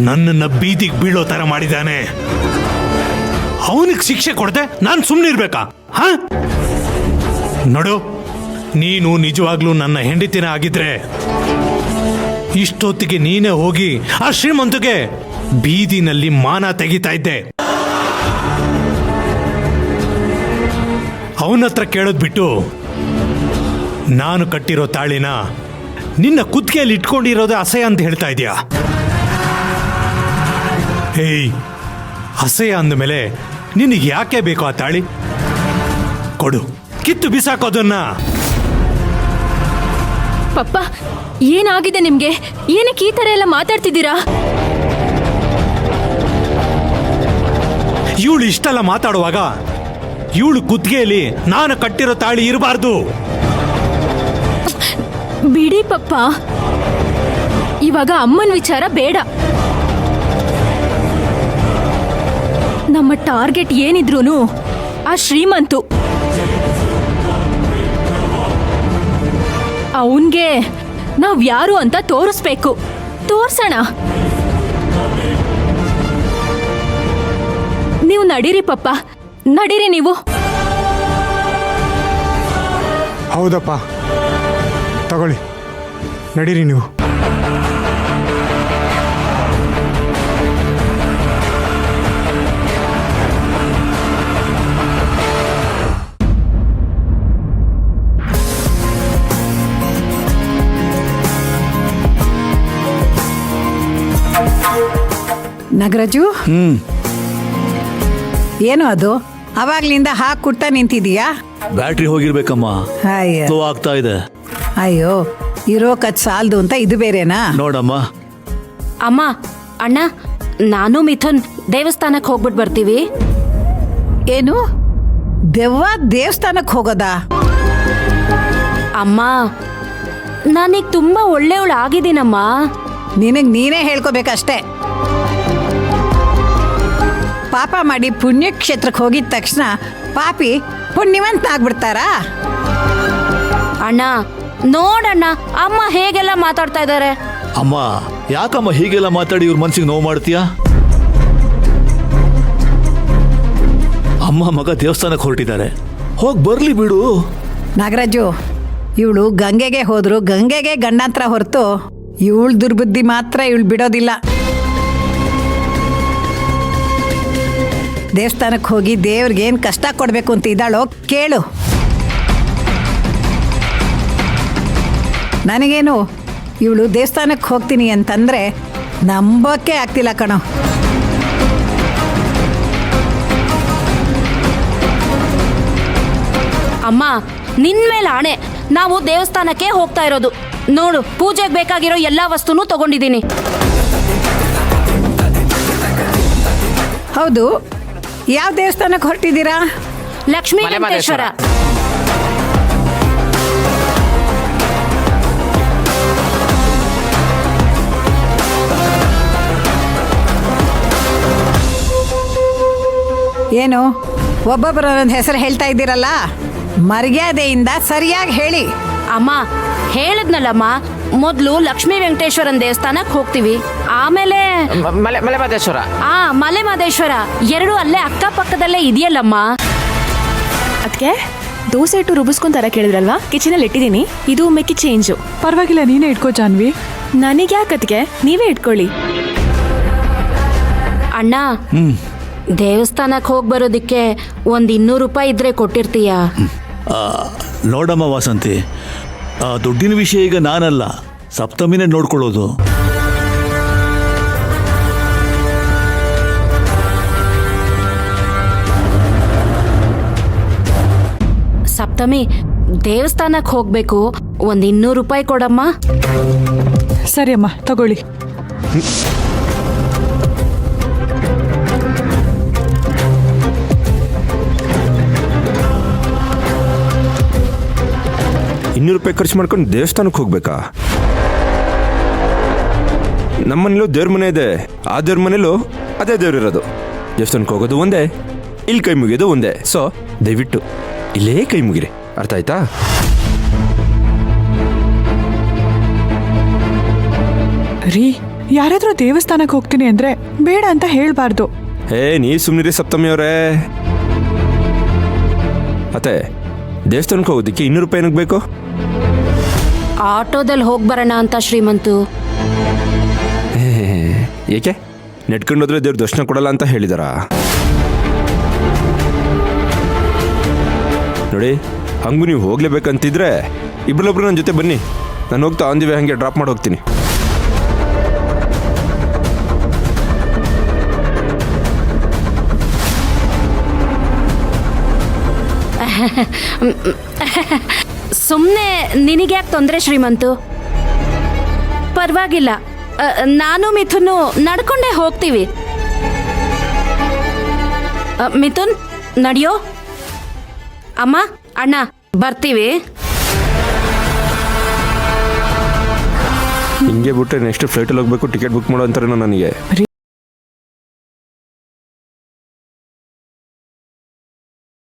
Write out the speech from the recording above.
ನನ್ನನ್ನ ಬೀದಿಗೆ ಬೀಳೋ ತರ ಮಾಡಿದ್ದಾನೆ. ಅವನಿಗೆ ಶಿಕ್ಷೆ ಕೊಡದೆ ನಾನು ಸುಮ್ಮನಿರ್ಬೇಕಾ? ಹ ನೋಡು, ನೀನು ನಿಜವಾಗ್ಲೂ ನನ್ನ ಹೆಂಡತಿನ ಆಗಿದ್ರೆ ಇಷ್ಟೊತ್ತಿಗೆ ನೀನೇ ಹೋಗಿ ಆ ಶ್ರೀಮಂತಗೆ ಬೀದಿನಲ್ಲಿ ಮಾನ ತೆಗಿತಾ ಇದ್ದೆ. ಅವನ ಹತ್ರ ಕೇಳೋದ್ ಬಿಟ್ಟು ನಾನು ಕಟ್ಟಿರೋ ತಾಳಿನ ನಿನ್ನ ಕುತ್ತಿಗೆಯಲ್ಲಿ ಇಟ್ಕೊಂಡಿರೋದೇ ಅಸಹ್ಯ ಅಂತ ಹೇಳ್ತಾ ಇದೀಯಾ? ಹೇಯ್, ಅಸಹ್ಯ ಅಂದಮೇಲೆ ನಿನಗೆ ಯಾಕೆ ಬೇಕು ಆ ತಾಳಿ? ಕೊಡು, ಕಿತ್ತು ಬಿಸಾಕೋದನ್ನ. ಪಪ್ಪ, ಏನಾಗಿದೆ ನಿಮ್ಗೆ? ಏನಕ್ಕೆ ಈ ತರ ಎಲ್ಲ ಮಾತಾಡ್ತಿದ್ದೀರಾ? ಇವಳು ಇಷ್ಟೆಲ್ಲ ಮಾತಾಡುವಾಗ ಇವಳು ಕುತ್ತಿಗೆಯಲ್ಲಿ ನಾನು ಕಟ್ಟಿರೋ ತಾಳಿ ಇರಬಾರ್ದು. ಬಿಡಿ ಪಪ್ಪ, ಇವಾಗ ಅಮ್ಮನ ವಿಚಾರ ಬೇಡ. ನಮ್ಮ ಟಾರ್ಗೆಟ್ ಏನಿದ್ರೂನು ಆ ಶ್ರೀಮಂತು. ಅವನ್ಗೆ ನಾವ್ ಯಾರು ಅಂತ ತೋರಿಸ್ಬೇಕು. ತೋರ್ಸೋಣ. ನೀವು ನಡೀರಿ ಪಪ್ಪ, ನಡೀರಿ ನೀವು. ಹೌದಪ್ಪ, ತಗೊಳ್ಳಿ, ನಡೀರಿ ನೀವು. ನಾಗರಾಜು, ಏನು ಅದು ಅವಾಗ್ಲಿಂದ ಹಾಕುಟ್ಟ ನಿಂತಿದೀಯಾ? ಬ್ಯಾಟ್ರಿ ಹೋಗಿರ್ಬೇಕಮ್ಮ, ಅಯ್ಯ ಸ್ಲೋ ಆಗ್ತಾ ಇದೆ. ಅಯ್ಯೋ, ಇರೋ ಕಚ್ ಸಾಲ್ದು ಅಂತ ಇದು ಬೇರೆನಾ? ನೋಡಮ್ಮ. ಅಮ್ಮ, ಅಣ್ಣ, ನಾನು ಮಿಥುನ್ ದೇವಸ್ಥಾನಕ್ಕೆ ಹೋಗ್ಬಿಟ್ಟು ಬರ್ತೀವಿ. ಏನು ದೆವ್ವ ದೇವಸ್ಥಾನಕ್ಕೆ ಹೋಗೋದಾ? ಅಮ್ಮ, ನಾನೀಗ ತುಂಬಾ ಒಳ್ಳೆಯವಳು ಆಗಿದ್ದೀನಮ್ಮ. ನಿನಗ್ ನೀನೇ ಹೇಳ್ಕೋಬೇಕಷ್ಟೇ. ಪಾಪ ಮಾಡಿ ಪುಣ್ಯಕ್ಷೇತ್ರಕ್ಕೆ ಹೋಗಿದ ತಕ್ಷಣ ಪಾಪಿ ಪುಣ್ಯವಂತ ಆಗ್ಬಿಡ್ತಾರಾ? ಅಣ್ಣ ನೋಡಣ್ಣ, ಅಮ್ಮ ಹೇಗೆಲ್ಲ ಮಾತಾಡ್ತಾ ಇದ್ದಾರೆ. ಅಮ್ಮ, ಯಾಕಮ್ಮ ಹೀಗೆಲ್ಲ ಮಾತಾಡಿ ಇವ್ರ ಮನ್ಸಿಗೆ ನೋವು ಮಾಡ್ತೀಯಾ? ಅಮ್ಮ ಮಗ ದೇವಸ್ಥಾನಕ್ಕೆ ಹೊರಟಿದ್ದಾರೆ, ಹೋಗಿ ಬರ್ಲಿ ಬಿಡು. ನಾಗರಾಜು, ಇವಳು ಗಂಗೆಗೆ ಹೋದ್ರು ಗಂಗೆಗೆ ಗಂಡಾಂತರ ಹೊರತು ಇವಳು ದುರ್ಬುದ್ಧಿ ಮಾತ್ರ ಇವಳು ಬಿಡೋದಿಲ್ಲ. ದೇವಸ್ಥಾನಕ್ಕೆ ಹೋಗಿ ದೇವ್ರಿಗೆ ಏನು ಕಷ್ಟ ಕೊಡಬೇಕು ಅಂತ ಇದ್ದಾಳೋ ಕೇಳು. ನನಗೇನು ಇವಳು ದೇವಸ್ಥಾನಕ್ಕೆ ಹೋಗ್ತೀನಿ ಅಂತಂದರೆ ನಂಬೋಕ್ಕೆ ಆಗ್ತಿಲ್ಲ ಕಣೋ. ಅಮ್ಮ, ನಿನ್ ಮೇಲೆ ಆಣೆ, ನಾವು ದೇವಸ್ಥಾನಕ್ಕೆ ಹೋಗ್ತಾ ಇರೋದು. ನೋಡು, ಪೂಜೆಗೆ ಬೇಕಾಗಿರೋ ಎಲ್ಲಾ ವಸ್ತುನೂ ತಗೊಂಡಿದ್ದೀನಿ. ಹೌದು, ಯಾವ ದೇವಸ್ಥಾನಕ್ಕೆ ಹೊರಟಿದ್ದೀರಾ? ಲಕ್ಷ್ಮೀ ವೆಂಕಟೇಶ್ವರ. ಏನು ಒಬ್ಬೊಬ್ಬರ ಒಂದೊಂದು ಹೆಸರು ಹೇಳ್ತಾ ಇದ್ದೀರಲ್ಲ? ಮರ್ಯಾದೆಯಿಂದ ಸರಿಯಾಗಿ ಹೇಳಿ. ಅಮ್ಮ, ಹೇಳಿದ್ನಲ್ಲಮ್ಮ, ಮೊದಲು ಲಕ್ಷ್ಮೀ ವೆಂಕಟೇಶ್ವರನ್ ದೇವಸ್ಥಾನಕ್ಕೆ ಹೋಗ್ತೀವಿ, ಆಮೇಲೆ ಮಲೆಮಹದೇಶ್ವರ. ಮಲೆಮಹದೇಶ್ವರ. ಎರಡು ಅಲ್ಲೇ ಅಕ್ಕಪಕ್ಕದಲ್ಲೇ ಇದೆಯಲ್ಲಮ್ಮ. ಅದಕ್ಕೆ ದೋಸೆ ಇಟ್ಟು ರುಬ್ಬಿಸ್ಕೊಂತಾರ ಕೇಳಿದ್ರಲ್ವಾ, ಕಿಚನಲ್ಲಿ ಇಟ್ಟಿದ್ದೀನಿ. ಇದು ಮೆಕ್ಕಿ ಚೇಂಜು. ಪರವಾಗಿಲ್ಲ, ನೀನೇ ಇಟ್ಕೋ ಜಾನ್ವಿ. ನನಗೆ ಯಾಕತ್ಗೆ, ನೀವೇ ಇಟ್ಕೊಳ್ಳಿ. ಅಣ್ಣ, ದೇವಸ್ಥಾನಕ್ಕೆ ಹೋಗಿ ಬರೋದಕ್ಕೆ ಒಂದು 200 ರೂಪಾಯಿ ಇದ್ರೆ ಕೊಟ್ಟಿರ್ತೀಯಾ? ನೋಡಮ್ಮ ವಾಸಂತಿ, ದುಡ್ಡಿನ ವಿಷಯ ಈಗ ನಾನಲ್ಲ, ಸಪ್ತಮಿನೇ ನೋಡ್ಕೊಳ್ಳೋದು. ಸಪ್ತಮಿ, ದೇವಸ್ಥಾನಕ್ಕೆ ಹೋಗ್ಬೇಕು, ಒಂದು 200 ರೂಪಾಯಿ ಕೊಡಮ್ಮ. ಸರಿ ಅಮ್ಮ, ತಗೊಳ್ಳಿ. ₹200 ಖರ್ಚು ಮಾಡ್ಕೊಂಡು ದೇವಸ್ಥಾನಕ್ಕೆ ಹೋಗ್ಬೇಕಾ? ನಮ್ಮನೇಲೂ ದೇವ್ರ ಮನೆ ಇದೆ, ಆ ದೇವ್ರ ಮನೇಲೂ ಅದೇ ದೇವ್ರಿರೋದು. ದೇವಸ್ಥಾನಕ್ಕೆ ಹೋಗೋದು ಒಂದೇ, ಇಲ್ಲಿ ಕೈ ಮುಗಿಯೋದು ಒಂದೇ. ಸೊ ದಯವಿಟ್ಟು ಇಲ್ಲೇ ಕೈ ಮುಗಿರಿ, ಅರ್ಥ ಆಯ್ತಾ? ರೀ, ಯಾರಾದ್ರೂ ದೇವಸ್ಥಾನಕ್ಕೆ ಹೋಗ್ತೀನಿ ಅಂದ್ರೆ ಬೇಡ ಅಂತ ಹೇಳ್ಬಾರ್ದು. ನೀ ಸುಮ್ಮನಿರಿ ಸಪ್ತಮಿ ಅವರೇ. ಅತ್ತೆ, ದೇವಸ್ಥಾನಕ್ಕೆ ಹೋಗೋದಕ್ಕೆ 200 ರೂಪಾಯಿ ಏನಕ್ಕೆ ಬೇಕು? ಆಟೋದಲ್ಲಿ ಹೋಗಿ ಬರೋಣ ಅಂತ ಶ್ರೀಮಂತು. ಏಕೆ ನೆಟ್ಕೊಂಡೋದ್ರೆ ದೇವ್ರ ದರ್ಶನ ಕೊಡಲ್ಲ ಅಂತ ಹೇಳಿದಾರಾ? ನೋಡಿ, ಹಂಗೂ ನೀವು ಹೋಗ್ಲೇಬೇಕಂತಿದ್ರೆ ಇಬ್ಬರೊಬ್ರು ನನ್ನ ಜೊತೆ ಬನ್ನಿ. ನಾನು ಹೋಗ್ತಾ ಆನ್ ದಿ ವೇ ಹಾಗೆ ಡ್ರಾಪ್ ಮಾಡಿ ಹೋಗ್ತೀನಿ. ಸುಮ್ಮನೆ ನಿನಗ್ಯಾಕೆ ತೊಂದರೆ ಶ್ರೀಮಂತು? ಪರವಾಗಿಲ್ಲ, ನಾನು ಮಿಥುನು ನಡ್ಕೊಂಡೇ ಹೋಗ್ತೀವಿ. ಮಿಥುನ್ ನಡೆಯೋ. ಅಮ್ಮ, ಅಣ್ಣ, ಬರ್ತೀವಿ. ಹಿಂಗೆ ಬಿಟ್ಟರೆ ನೆಕ್ಸ್ಟ್ ಫ್ಲೈಟಲ್ಲಿ ಹೋಗ್ಬೇಕು, ಟಿಕೆಟ್ ಬುಕ್ ಮಾಡೋ ಅಂತಾರೇನೋ ನನಗೆ.